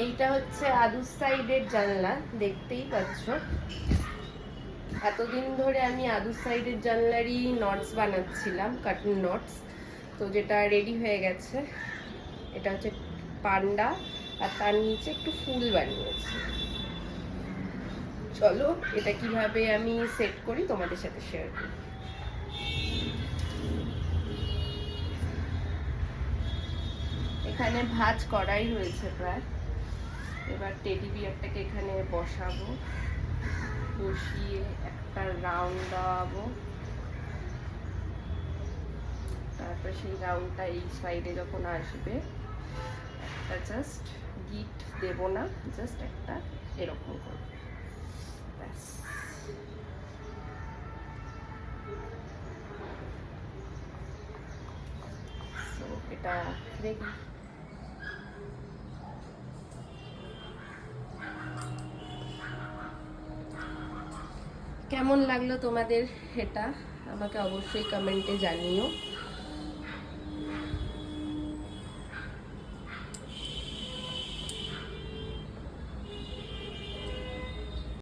এইটা হচ্ছে আদুর সাইডের জানলা, দেখতেই পাচ্ছ। এতদিন ধরে আমি আদুর সাইডের জানলারই নটস বানাচ্ছিলাম, কার্টুন নটস। তো যেটা রেডি হয়ে গেছে, এটা হচ্ছে পান্ডা, আর তার নিচে একটু ফুল বানিয়েছি। চলো এটা কিভাবে আমি সেট করি তোমাদের সাথে শেয়ার করি। এখানে ভাঁজ করাই রয়েছে প্রায়। এবার টেডি বিয়ারটাকে এখানে বসাবো, বসিয়ে একটা রাউন্ড দেওয়াবো। তারপর সেই রাউন্ডটা এই সাইডে যখন আসবে, একটা জাস্ট গিট দেব না, জাস্ট একটা এরকম করবো, ব্যাস। তো এটা রেডি। কেমন লাগলো তোমাদের এটা আমাকে অবশ্যই কমেন্টে জানিও।